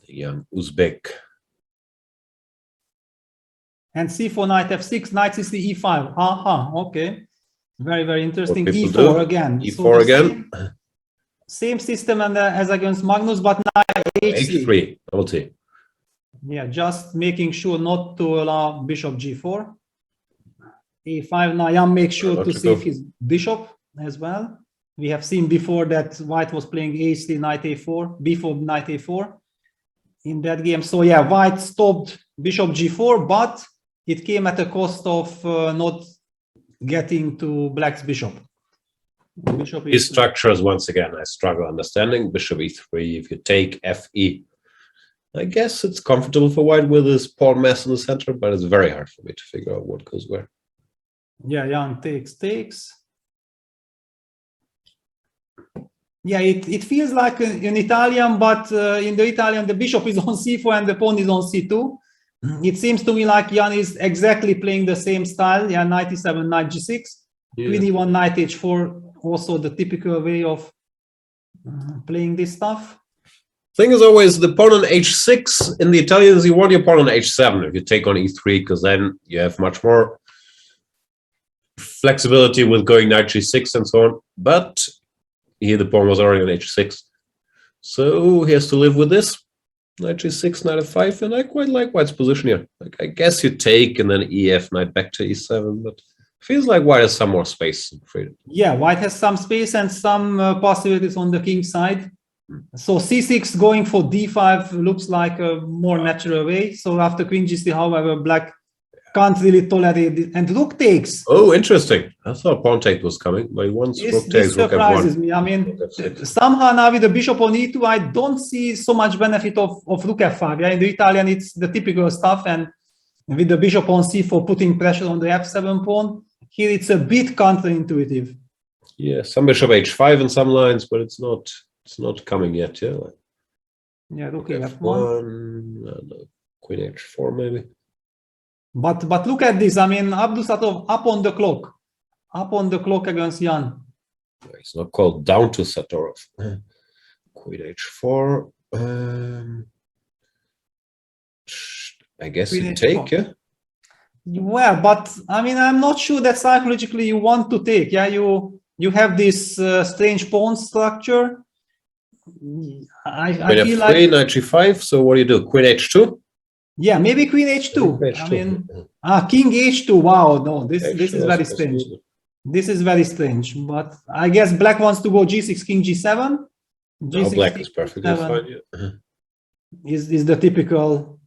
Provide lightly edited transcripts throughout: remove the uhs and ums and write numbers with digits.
young Uzbek. And c4, knight f6, knight c3, e5. Aha, okay. Very, very interesting. What people e4 do. again. E4 so again. Same system and as against Magnus, but now h3. H3, double T. Yeah, just making sure not to allow bishop g4. a5, now Jan makes sure to save his bishop as well. We have seen before that white was playing h3, knight a4, before knight a4 in that game. So yeah, white stopped bishop g4, but it came at the cost of not getting to black's bishop. These structures, once again, I struggle understanding. Bishop e3, if you take fe, I guess it's comfortable for white with this pawn mess in the center, but it's very hard for me to figure out what goes where. Yeah, Jan takes. Yeah, it feels like an Italian, but in the Italian, the bishop is on c4 and the pawn is on c2. It seems to me like Jan is exactly playing the same style. Yeah, knight e7, knight g6, queen e1, knight h4, also the typical way of playing this stuff. Thing is always the pawn on h6. In the Italians, you want your pawn on h7 if you take on e3, because then you have much more flexibility with going knight g6 and so on. But here the pawn was already on h6, so he has to live with this. Knight g6, knight f5, and I quite like white's position here. Like, I guess you take and then ef, knight back to e7, but feels like white has some more space and freedom. Yeah, white has some space and some possibilities on the king side. So c6 going for d5 looks like a more natural way. So after queen g3, however, black can't really tolerate it. And rook takes. Oh, interesting. I thought pawn take was coming, but once rook takes, rook surprises f1. me. I mean, somehow now with the bishop on e2, I don't see so much benefit of rook f5. Yeah, in the Italian, it's the typical stuff. And with the bishop on c4 putting pressure on the f7 pawn, here it's a bit counterintuitive. Yeah, some bishop h5 in some lines, but it's not coming yet. Yeah. Yeah, rook f1. Queen h4 maybe. But look at this. I mean, Abdusattorov up on the clock against Jan. It's not called down to Sattorov. Queen h4. I guess you take, yeah. Well, but I mean, I'm not sure that psychologically you want to take. Yeah, you have this strange pawn structure. I feel like knight g5. So what do? Queen h2. Yeah, maybe queen h2. I mean, king h2. Wow, no, this is very strange. This is very strange. But I guess black wants to go g6, king g7. G6, black is perfectly fine. Yeah. Is the typical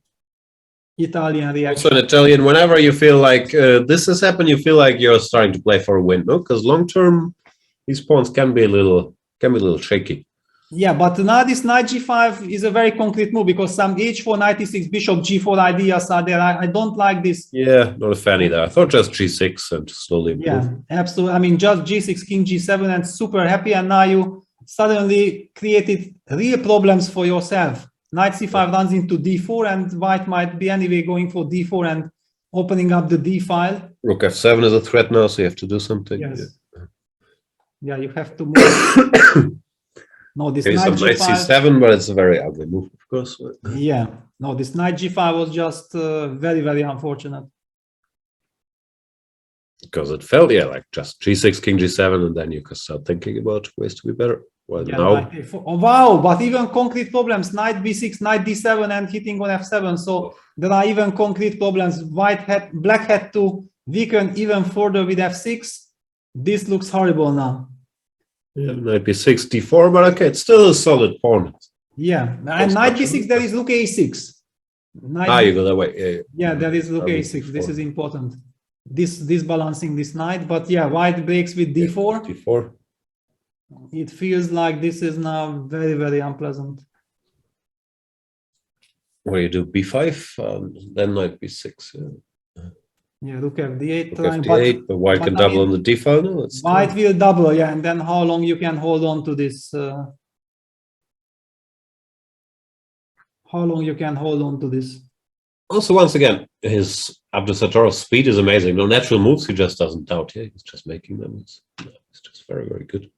Italian reaction. Also in Italian, whenever you feel like this has happened, you feel like you're starting to play for a win, no? Because long term, these pawns can be a little shaky. Yeah, but now this knight g5 is a very concrete move because some h4, knight e6, bishop g4 ideas are there. I don't like this. Yeah, not a fan either. I thought just g6 and slowly improve. Yeah, absolutely. I mean, just g6, king g7 and super happy. And now you suddenly created real problems for yourself. Knight c5 runs into d4 and white might be anyway going for d4 and opening up the d file. Rook f7 is a threat now, so you have to do something. Yes. Yeah, you have to move. No, this knight c7, but it's a very ugly move, of course. Yeah, no, this knight g5 was just very, very unfortunate. Because it felt, yeah, like just g6, king g7, and then you can start thinking about ways to be better. Well, yeah, now... Oh, wow, but even concrete problems, knight b6, knight d7, and hitting on f7. So there are even concrete problems. Black had to weaken even further with f6. This looks horrible now. Yeah, knight b6, d4, but okay, it's still a solid pawn. Yeah, and knight b6, there is rook a6. You go that way. Yeah, there is rook a6. This is important. This balancing this knight, but yeah, white breaks with d4. d4. It feels like this is now very, very unpleasant. What do? b5, then knight b6. Yeah. Yeah, rook fd8. Rook fd8, but white can double on the d file. No, white will double, yeah, and then how long you can hold on to this? How long you can hold on to this? Also, once again, his Abdusattorov's speed is amazing. No natural moves, he just doesn't doubt. Yeah, he's just making them. It's just very, very good.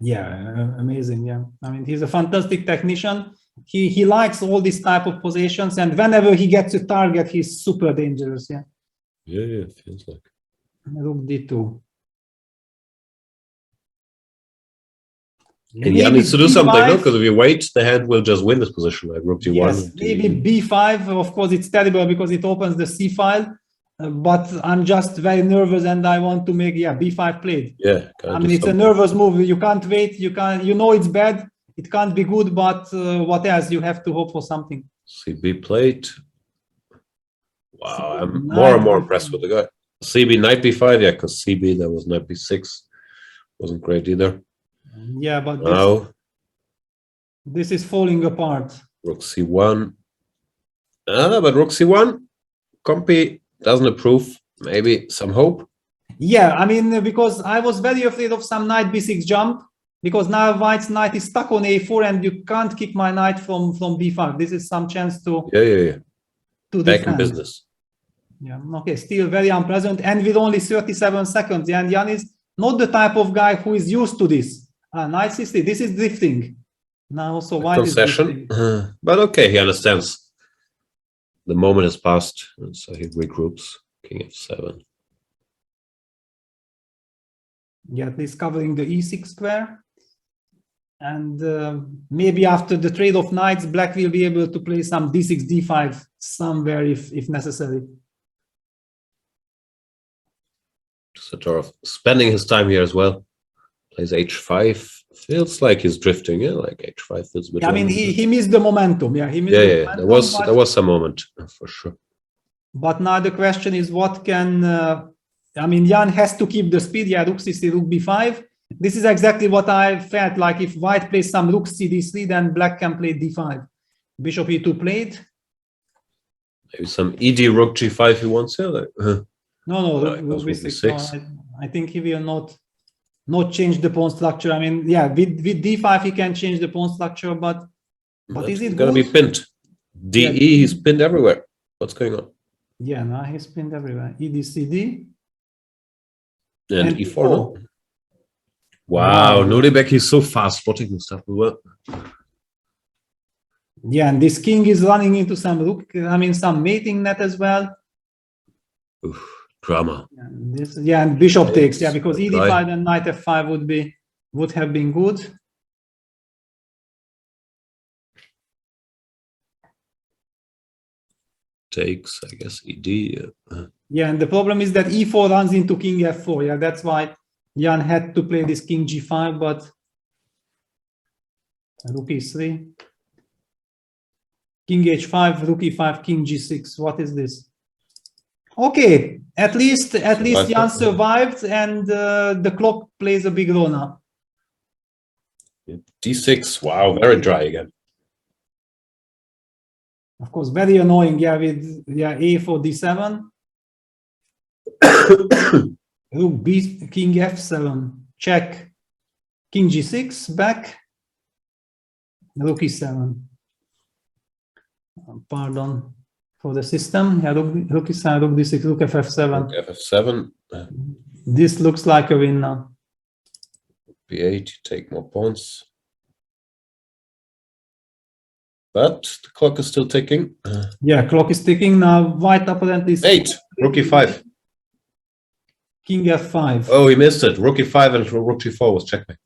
Yeah, amazing. Yeah, I mean, he's a fantastic technician. He likes all these type of positions, and whenever he gets a target, he's super dangerous. Yeah. Yeah, feels like. Rook d2. And Jan needs to do something, no? Because if you wait, the hand will just win this position, like rook d1. Yes, maybe b5. Of course, it's terrible because it opens the c file. But I'm just very nervous, and I want to make b5 played. Yeah, I mean, it's a nervous move. You can't wait. You know it's bad. It can't be good. But what else? You have to hope for something. CB played. Wow, I'm more and more impressed with the guy. CB knight b5, yeah, because CB that was knight b6 wasn't great either. Yeah, but now this is falling apart. Rook c1. But rook c1, Compy doesn't approve. Maybe some hope. Yeah, I mean, because I was very afraid of some knight b6 jump, because now white's knight is stuck on a4 and you can't kick my knight from b5. This is some chance to to back defend. in business. Yeah, okay, still very unpleasant, and with only 37 seconds. And Jan is not the type of guy who is used to this. Knight c3, this is drifting. Now also white concession. is drifting. But okay, he understands. The moment has passed, and so he regroups. King f7. Yeah, at least covering the e6 square. And maybe after the trade of knights, black will be able to play some d6, d5 somewhere if necessary. Abdusattorov spending his time here as well. Plays h5. Feels like he's drifting, yeah, like h5 feels a bit. I mean, he missed the momentum. Yeah, he missed the momentum, there was some moment for sure. But now the question is, what can I mean, Jan has to keep the speed. Yeah, rook c3, rook b5. This is exactly what I felt like. If white plays some rook c d3, then black can play d5. Bishop e2 played. Maybe some ed rook g5 he wants here. Like, No, rook b6. No, I think he will not change the pawn structure. I mean, yeah, with d5 he can change the pawn structure, but is it going to be pinned? DE, yeah, he's pinned everywhere. What's going on? Yeah, now he's pinned everywhere. ED, CD. And E4. No? Wow, Nuremberg is so fast spotting and stuff as well. Yeah, and this king is running into some rook, I mean, some mating net as well. Oof, drama. And bishop takes, yeah, because ED5 and knight F5 would have been good. Takes, I guess, ED. Yeah, and the problem is that E4 runs into king F4. Yeah, that's why Jan had to play this king G5, but rook E3. King H5, rook E5, king G6. What is this? Okay, at least Jan survived, and the clock plays a big role now. D6, wow, very dry again. Of course, very annoying, yeah, with A4, D7. Rook B, king F7, check. King G6, back. Rook E7. Pardon for the system. Yeah, rook E7, rook D6, rook FF7. Rook FF7. This looks like a win now. B8, take more pawns. But the clock is still ticking. Yeah, clock is ticking now. White apparently is 8, rook E5. King F5. Oh, he missed it. Rook E5 and rook G4 was checkmate.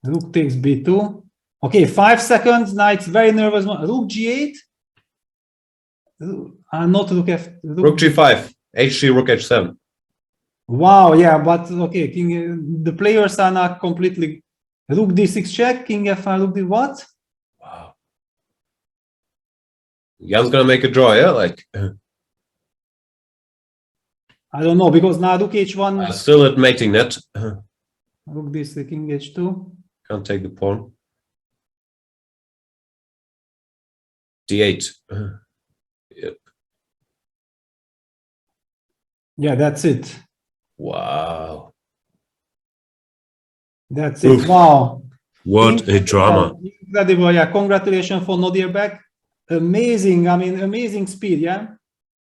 Rook takes B2. Okay, 5 seconds. Now it's very nervous. Rook G8. Not rook F. Rook G5. HG, rook H7. Wow, yeah, but okay, the players are not completely. Rook D6 check, king F5, rook D what? Wow. Jan's gonna make a draw, yeah? Like. I don't know, because now rook H1. Still at mating net. Rook D6, king H2. Can't take the pawn. D8. Yep. Yeah, that's it. Wow. That's it. Oof. Wow. What a drama. Incredible. Yeah, congratulations for Nuremberg. Amazing. I mean, amazing speed. Yeah.